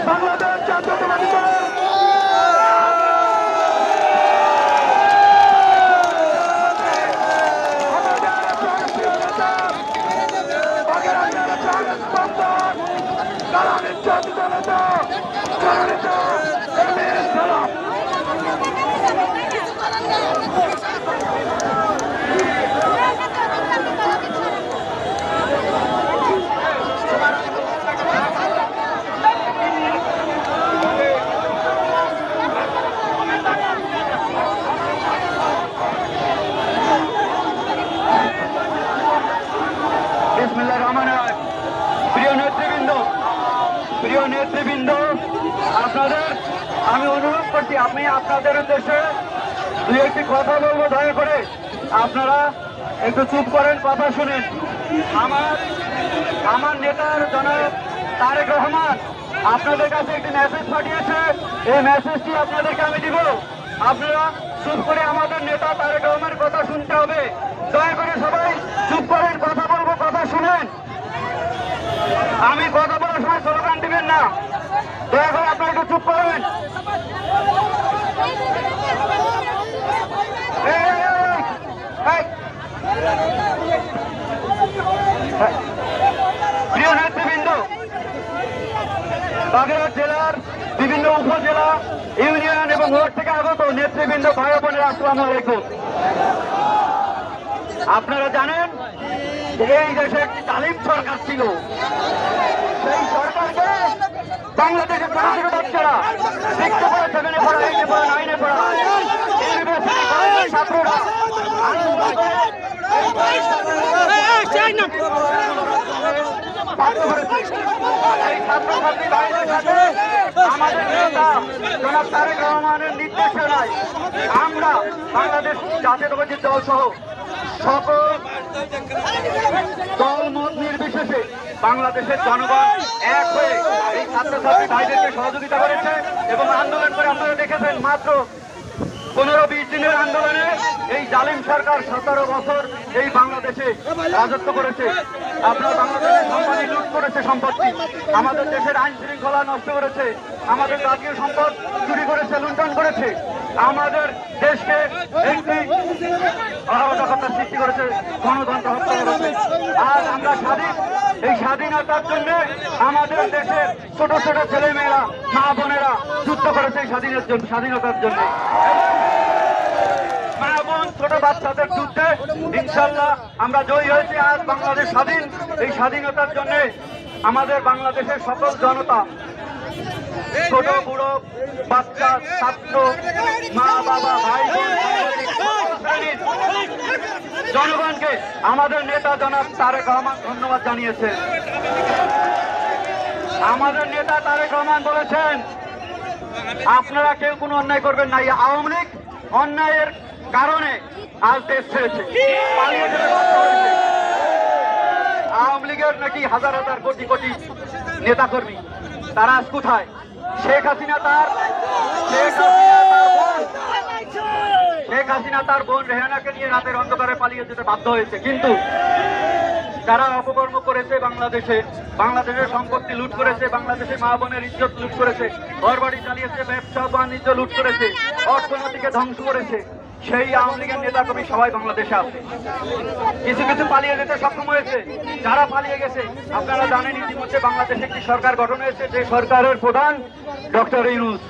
বাংলাদেশ জাতীয়তাবাদী দল প্রিয় নেতৃবৃন্দ, আপনাদের আমি অনুরোধ করছি, আমি আপনাদের উদ্দেশ্যে দুই একটি কথা বলবো, দয়া করে আপনারা একটু চুপ করেন, কথা শুনেন। আমার নেতার জনাব তারেক রহমান আপনাদের কাছে একটি মেসেজ পাঠিয়েছে, এই মেসেজটি আপনাদেরকে আমি দিব। আপনারা চুপ করে আমাদের নেতা তারেক রহমানের কথা শুনতে হবে। দয়া করে সবাই চুপ করেন, কথা বলবো, কথা শুনেন। আমি কথা বলার সময় স্লোগান দিবেন না, দয়া করে আপনারা একটু চুপ করবেন। প্রিয় নেতৃবৃন্দ, বাগেরহাট জেলার বিভিন্ন উপজেলা, ইউনিয়ন এবং ওয়ার্ড থেকে আগত নেতৃবৃন্দ, ভাই বোনেরা, আসসালামু আলাইকুম। আপনারা জানেন এই দেশে একটি জালিম সরকার ছিল, সেই সরকারকে বাংলাদেশের ছোট বাচ্চারা, শিক্ষা পড়া, 7-এ পড়া, 8-এ পড়া, 9-এ পড়া, ইউনিভার্সিটি কলেজের ছাত্ররা এই ছাত্রছাত্রী ভাইদের সাথে আমাদের নেতা জনাব তারেক রহমানের নির্দেশনায় আমরা বাংলাদেশ জাতীয়তাবাদী দল সহ সকল দলমত নির্বিশেষে বাংলাদেশের জনগণ এক হয়ে এই ছাত্রছাত্রী ভাইদেরকে সহযোগিতা করেছে এবং আন্দোলন করে আপনারা দেখেছেন মাত্র 15-20 দিনের আন্দোলনে এই জালিম সরকার 17 বছর এই বাংলাদেশে রাজত্ব করেছে। আপনার বাংলাদেশের সম্পত্তি লুট করেছে, সম্পত্তি আমাদের দেশের আইন শৃঙ্খলা নষ্ট করেছে, আমাদের জাতীয় সম্পদ চুরি করেছে, লুণ্ঠন করেছে, আমাদের দেশকে একটি অরাজকতার সৃষ্টি করেছে, গণতন্ত্র হত্যা করেছে। আজ আমরা স্বাধীন, এই স্বাধীনতার জন্য আমাদের দেশের ছোট ছোট ছেলেমেয়েরা, মা বোনেরা যুদ্ধ করেছে এই স্বাধীনতার জন্য। মা বোন, ছোট বাচ্চাদের যুদ্ধে ইনশাল্লাহ আমরা জয়ী হয়েছি। আজ বাংলাদেশ স্বাধীন। এই স্বাধীনতার জন্য আমাদের বাংলাদেশের সকল জনতা, ছোট বুড়ো, বাচ্চা, ছাত্র, মা বাবা, ভাই বোন, জনগণকে আমাদের নেতা জনাব তারেক রহমান ধন্যবাদ জানিয়েছেন। আমাদের নেতা তারেক রহমান বলেছেন, আপনারা কেউ কোনো অন্যায় করবেন না। আওয়ামী লীগ অন্যায়ের কারণে আজ দেশ ছেড়েছে, পালিয়ে যেতে বাধ্য হয়েছে। আওয়ামী লীগের নাকি হাজার হাজার কোটি কোটি নেতাকর্মী, তারা আজ কোথায়? শেখ হাসিনা তার বোন রেহানাকে নিয়ে রাতের অন্ধকারে পালিয়ে যেতে বাধ্য হয়েছে। কিন্তু যারা অপকর্ম করেছে, বাংলাদেশের সম্পত্তি লুট করেছে, বাংলাদেশের মা বোনের ইজ্জত লুট করেছে, ঘরবাড়ি চালিয়েছে, ব্যবসা বাণিজ্য লুট করেছে, অর্থনীতিকে ধ্বংস করেছে, সেই আওয়ামী লীগের নেতাকর্মী সবাই বাংলাদেশে আছে। কিছু কিছু পালিয়ে যেতে সক্ষম হয়েছে। যারা পালিয়ে গেছে, আপনারা জানেন ইতিমধ্যে বাংলাদেশে একটি সরকার গঠন হয়েছে, যে সরকারের প্রধান ডক্টর ইউনূস।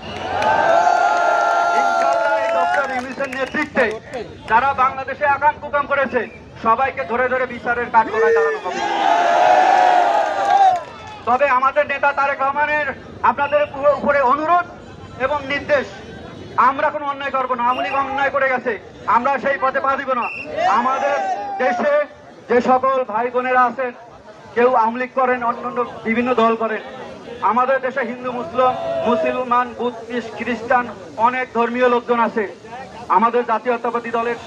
ইনশাআল্লাহ এই ডক্টর ইউনূসের নেতৃত্বে যারা বাংলাদেশে আকাম কুকাম করেছে, সবাইকে ধরে ধরে বিচারের কাঠগড়ায় দাঁড়ানো হবে। তবে আমাদের নেতা তারেক রহমানের আপনাদের উপরে অনুরোধ এবং নির্দেশ, আমরা কোনো অন্যায় করবো না। আওয়ামী লীগ অন্যায় করে গেছে, আমরা সেই পথে পা দিব না। আমাদের দেশে যে সকল ভাই বোনেরা আছেন, কেউ আওয়ামী লীগ করেন, অন্যান্য বিভিন্ন দল করেন। আমাদের দেশে হিন্দু, মুসলমান, বুদ্ধিস্ট, খ্রিস্টান অনেক ধর্মীয় লোকজন আছে। আমাদের জাতীয়তাবাদী দলের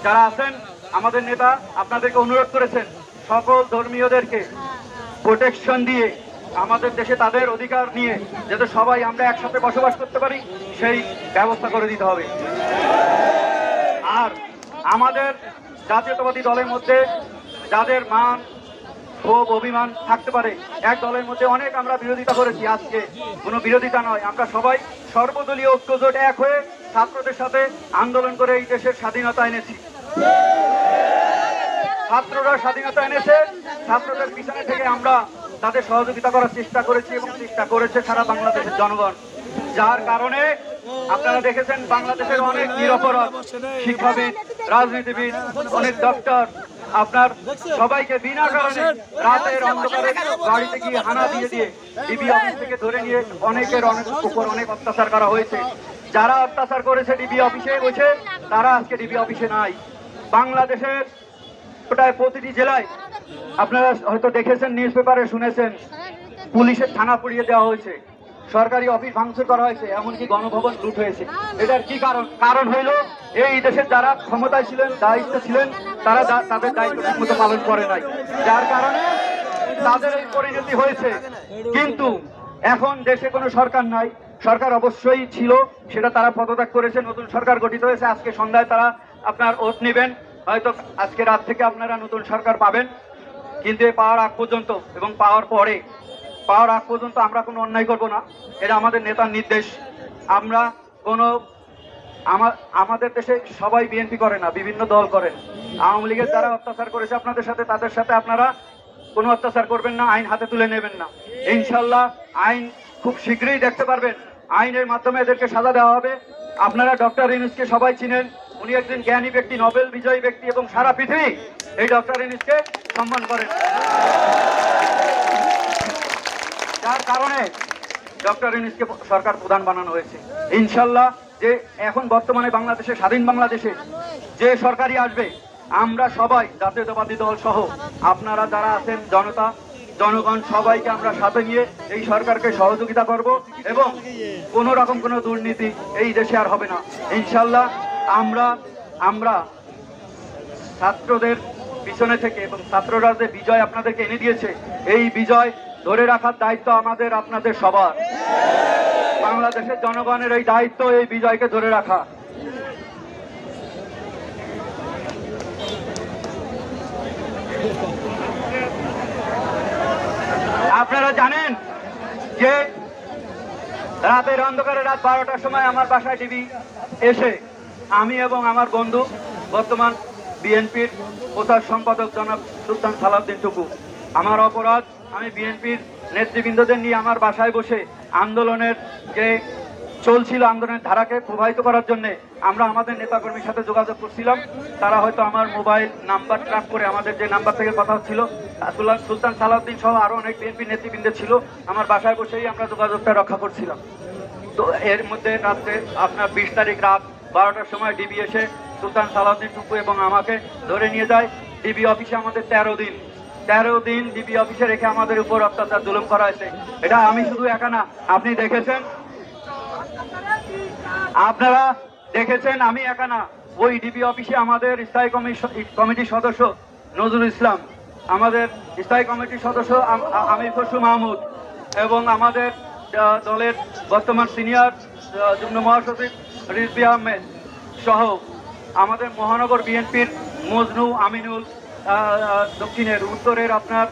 যারা আছেন, আমাদের নেতা আপনাদেরকে অনুরোধ করেছেন সকল ধর্মীয়দেরকে প্রোটেকশন দিয়ে আমাদের দেশে তাদের অধিকার নিয়ে যাতে সবাই আমরা একসাথে বসবাস করতে পারি, সেই ব্যবস্থা করে দিতে হবে। আর আমাদের জাতীয়তাবাদী দলের মধ্যে যাদের মান ক্ষোভ অভিমান থাকতে পারে, এক দলের মধ্যে অনেক আমরা বিরোধিতা করেছি, আজকে কোনো বিরোধিতা নয়, আমরা সবাই সর্বদলীয় ঐক্যজোট এক হয়ে ছাত্রদের সাথে আন্দোলন করে এই দেশের স্বাধীনতা এনেছি। ছাত্ররা স্বাধীনতা এনেছে, ছাত্রদের পিছনে থেকে আমরা তাদের সহযোগিতা করার চেষ্টা করেছি এবং চেষ্টা করেছে সারা বাংলাদেশের জনগণ। যার কারণে আপনারা দেখেছেন বাংলাদেশের অনেক নিরপরাধ শিক্ষাবিদ, রাজনীতিবিদ, অনেক ডক্টর আপনার সবাইকে বিনা কারণে রাতের অন্ধকারে বাড়িতে গিয়ে হানা দিয়ে ডিবি অফিস থেকে ধরে নিয়ে অনেকের উপর অনেক অত্যাচার করা হয়েছে। যারা অত্যাচার করেছে ডিবি অফিসে বসে, তারা আজকে ডিবি অফিসে নাই। বাংলাদেশের প্রায় প্রতিটি জেলায় আপনারা হয়তো দেখেছেন, নিউজ পেপারে শুনেছেন, পুলিশের থানা পুড়িয়ে দেওয়া হয়েছে, সরকারি অফিস ভাঙচুর করা হয়েছে, এমনকি গণভবন লুট হয়েছে। এটার কি কারণ? কারণ হইল এই দেশের যারা ক্ষমতায় ছিলেন, দায়িত্ব ছিলেন, তারা তাদের দায়িত্ব ঠিকমতো পালন করে নাই, যার কারণে তাদের এই পরিণতি হয়েছে। কিন্তু এখন দেশে কোনো সরকার নাই, সরকার অবশ্যই ছিল, সেটা তারা পদত্যাগ করেছে, নতুন সরকার গঠিত হয়েছে। আজকে সন্ধ্যায় তারা আপনার ওট নেবেন, হয়তো আজকে রাত থেকে আপনারা নতুন সরকার পাবেন। কিন্তু পাওয়ার আগ পর্যন্ত এবং পাওয়ার আগ পর্যন্ত আমরা কোনো অন্যায় করব না, এটা আমাদের নেতার নির্দেশ। আমরা কোনো আমাদের দেশে সবাই বিএনপি করে না, বিভিন্ন দল করেন। আওয়ামী লীগের যারা অত্যাচার করেছে আপনাদের সাথে, তাদের সাথে আপনারা কোনো অত্যাচার করবেন না, আইন হাতে তুলে নেবেন না। ইনশাল্লাহ আইন খুব শীঘ্রই দেখতে পারবেন, আইনের মাধ্যমে এদেরকে সাজা দেওয়া হবে। আপনারা ডক্টর ইউনূসকে সবাই চিনেন, উনি একজন জ্ঞানী ব্যক্তি, নোবেল বিজয়ী ব্যক্তি, এবং সারা পৃথিবী এই ডক্টর ইউনূসকে সম্মান করেন। যার কারণে ডক্টর ইউনূসকে সরকার প্রধান বানানো হয়েছে। ইনশাল্লাহ যে এখন বর্তমানে বাংলাদেশে, স্বাধীন বাংলাদেশে যে সরকারই আসবে, আমরা সবাই জাতীয়তাবাদী দল সহ আপনারা যারা আছেন, জনগণ সবাইকে আমরা সাথে নিয়ে এই সরকারকে সহযোগিতা করব, এবং কোনো রকম কোনো দুর্নীতি এই দেশে আর হবে না। ইনশাল্লাহ আমরা ছাত্রদের পিছনে থেকে, এবং ছাত্ররা যে বিজয় আপনাদেরকে এনে দিয়েছে, এই বিজয় ধরে রাখার দায়িত্ব আমাদের, আপনাদের সবার। বাংলাদেশের জনগণের এই দায়িত্ব, এই বিজয়কে ধরে রাখা। আপনারা জানেন যে রাতের অন্ধকারে রাত 12টার সময় আমার বাসায় ডিবি এসে আমি এবং আমার বন্ধু, বর্তমান বিএনপির প্রচার সম্পাদক জনাব সুলতান সালাউদ্দিন টুকু, আমার অপরাধ, আমি বিএনপির নেতৃবৃন্দদের নিয়ে আমার বাসায় বসে আন্দোলনের যে চলছিল, আন্দোলনের ধারাকে প্রবাহিত করার জন্য আমরা আমাদের নেতাকর্মীর সাথে যোগাযোগ করছিলাম। তারা হয়তো আমার মোবাইল নাম্বার ট্র্যাক করে, আমাদের যে নাম্বার থেকে কথা হচ্ছিল, সুলতান সালাউদ্দিন সহ আরো অনেক বিএনপি নেতৃবৃন্দ ছিল, আমার বাসায় বসেই আমরা যোগাযোগটা রক্ষা করছিলাম। তো এর মধ্যে রাত্রে আপনার 20 তারিখ রাত 12টার সময় ডিবি এসে সুলতান সালাউদ্দিন টুকু এবং আমাকে ধরে নিয়ে যায় ডিবি অফিসে। আমাদের 13 দিন ডিবি অফিসে রেখে আমাদের উপর অত্যাচার জুলুম করা হয়েছে। এটা আমি শুধু একা না, আপনি দেখেছেন, আপনারা দেখেছেন, আমি একা না। ওই ডিবি অফিসে আমাদের স্থায়ী কমিটির সদস্য নজরুল ইসলাম, আমাদের স্থায়ী কমিটির সদস্য আমির খসরু মাহমুদ, এবং আমাদের দলের বর্তমান সিনিয়র যুগ্ম মহাসচিব রিজভী আহমেদ সহ আমাদের মহানগর বিএনপির মজনু, আমিনুল, দক্ষিণের, উত্তরের আপনার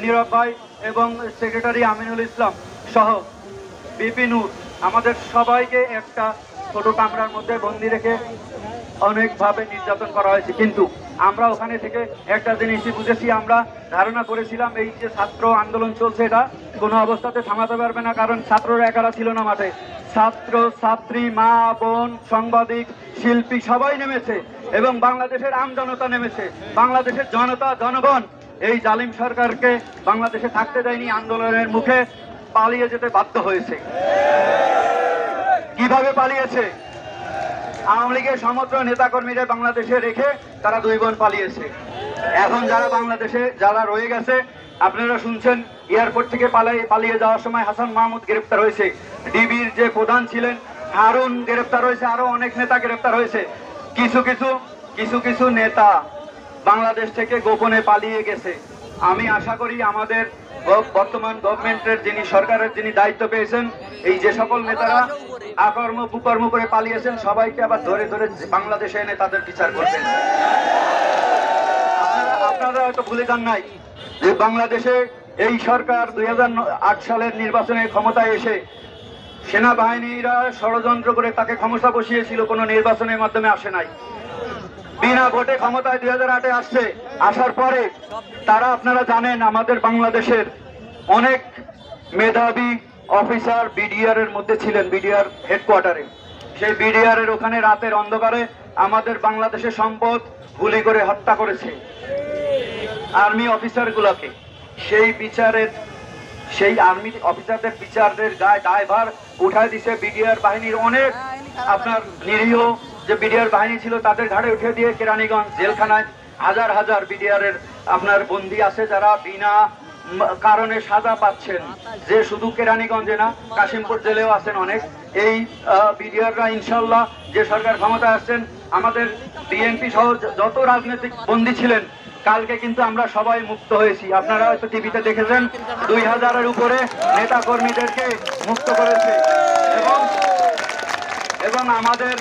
নীরব ভাই, এবং সেক্রেটারি আমিনুল ইসলাম সহ বিপি নূর, আমাদের সবাইকে একটা ছোট কামরার মধ্যে বন্দি রেখে অনেকভাবে নির্যাতন করা হয়েছে। কিন্তু আমরা ওখানে থেকে একটা জিনিসই বুঝেছি, আমরা ধারণা করেছিলাম এই যে ছাত্র আন্দোলন চলছে, এটা কোনো অবস্থাতে থামাতে পারবে না, কারণ ছাত্ররা একারা ছিল না মাঠে, ছাত্র ছাত্রী, মা বোন, সাংবাদিক, শিল্পী সবাই নেমেছে, এবং বাংলাদেশের আমজনতা নেমেছে। বাংলাদেশের জনগণ এই জালিম সরকারকে বাংলাদেশে থাকতে দেয়নি, আন্দোলনের মুখে পালিয়ে যেতে বাধ্য হয়েছে। কিভাবে পালিয়েছে? আওয়ামী লীগের সমস্ত নেতাকর্মীরা বাংলাদেশে রেখে তারা 2 বোন পালিয়েছে। এখন যারা বাংলাদেশে যারা রয়ে গেছে, আপনারা শুনছেন এয়ারপোর্ট থেকে পালিয়ে যাওয়ার সময় হাসান মাহমুদ গ্রেফতার হয়েছে, ডিবির যে প্রধান ছিলেন হারুন গ্রেফতার হয়েছে, আরো অনেক নেতা গ্রেফতার হয়েছে। কিছু কিছু নেতা বাংলাদেশ থেকে গোপনে পালিয়ে গেছে। আমি আশা করি আমাদের বর্তমান গভর্নমেন্টের সরকারের যিনি দায়িত্ব পেয়েছেন, এই যে সকল নেতারা আকর্ম কুকর্ম করে পালিয়েছেন, সবাইকে আবার ধরে ধরে বাংলাদেশে এনে তাদের বিচার করবেন। আপনারা হয়তো ভুলে যান নাই যে বাংলাদেশে এই সরকার 2008 সালের নির্বাচনে ক্ষমতায় এসে সেনাবাহিনীরা ষড়যন্ত্র করে তাকে ক্ষমতা বসিয়েছিল, কোনো নির্বাচনের মাধ্যমে আসে নাই। বিনা ভোটে ক্ষমতায় 2008-এ আসছে। আসার পরে তারা, আপনারা জানেন, আমাদের বাংলাদেশের অনেক মেধাবী অফিসার বিডিআর এর মধ্যে ছিলেন, বিডিআর হেডকোয়ার্টারে। সেই বিডিআর এর ওখানে রাতের অন্ধকারে আমাদের বাংলাদেশের সম্পদ গুলি করে হত্যা করেছে আর্মি অফিসারগুলোকে। সেই আর্মি অফিসারদের বিচারের দায়ভার উঠায় দিছে বিডিআর বাহিনীর অনেক আপনার নিরীহ যে বিডিআর বাহিনী ছিল তাদের ঘাড়ে উঠে দিয়ে কেরানীগঞ্জ জেলখানায় হাজার হাজার বিডিআর এর আপনার বন্দী আছে যারা বিনা কারণে সাজা পাচ্ছেন। যে শুধু কেরানীগঞ্জে না, কাশিমপুর জেলেও আছেন অনেক। এই বিডিআররা ইনশাল্লাহ যে সরকার ক্ষমতায় আসছেন, আমাদের বিএনপি সহ যত রাজনৈতিক বন্দী ছিলেন, কালকে কিন্তু আমরা সবাই মুক্ত হয়েছি। আপনারা হয়তো টিভিতে দেখেছেন 2000-এর উপরে নেতা কর্মীদেরকে মুক্ত করেছে এবং আমাদের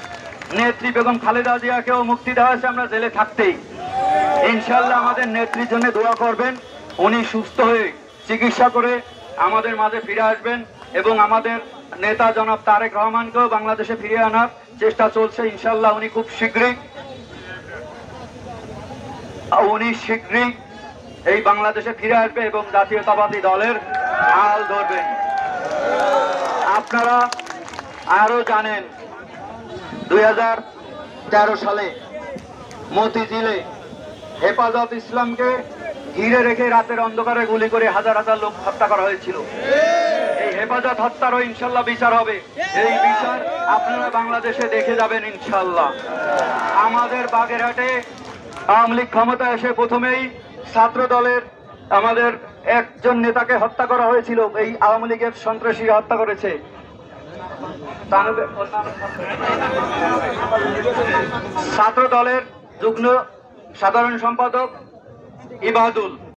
নেত্রী বেগম খালেদা জিয়াকেও মুক্তি দেওয়া হয়েছে আমরা জেলে থাকতেই। ইনশাল্লাহ আমাদের নেত্রীর জন্য দোয়া করবেন, উনি সুস্থ হয়ে চিকিৎসা করে আমাদের মাঝে ফিরে আসবেন এবং আমাদের নেতা জনাব তারেক রহমানকেও বাংলাদেশে ফিরিয়ে আনার চেষ্টা চলছে। ইনশাল্লাহ উনি খুব শীঘ্রই এই বাংলাদেশে ফিরে আসবে এবং জাতীয়তাবাদী দলের হাল ধরবেন। আপনারা আরো জানেন 2013 সালে মতিঝিলে হেফাজত ইসলামকে ঘিরে রেখে রাতের অন্ধকারে গুলি করে হাজার হাজার লোক হত্যা করা হয়েছিল। এই হেফাজত হত্যারও ইনশাল্লাহ বিচার হবে। এই বিচার আপনারা বাংলাদেশে দেখে যাবেন ইনশাল্লাহ। আমাদের বাগেরহাটে আওয়ামী লীগ ক্ষমতা এসে প্রথমেই ছাত্র দলের আমাদের একজন নেতাকে হত্যা করা হয়েছিল। এই আওয়ামী লীগের সন্ত্রাসীরা হত্যা করেছে। ছাত্র দলের যুগ্ম সাধারণ সম্পাদক ইবাদুল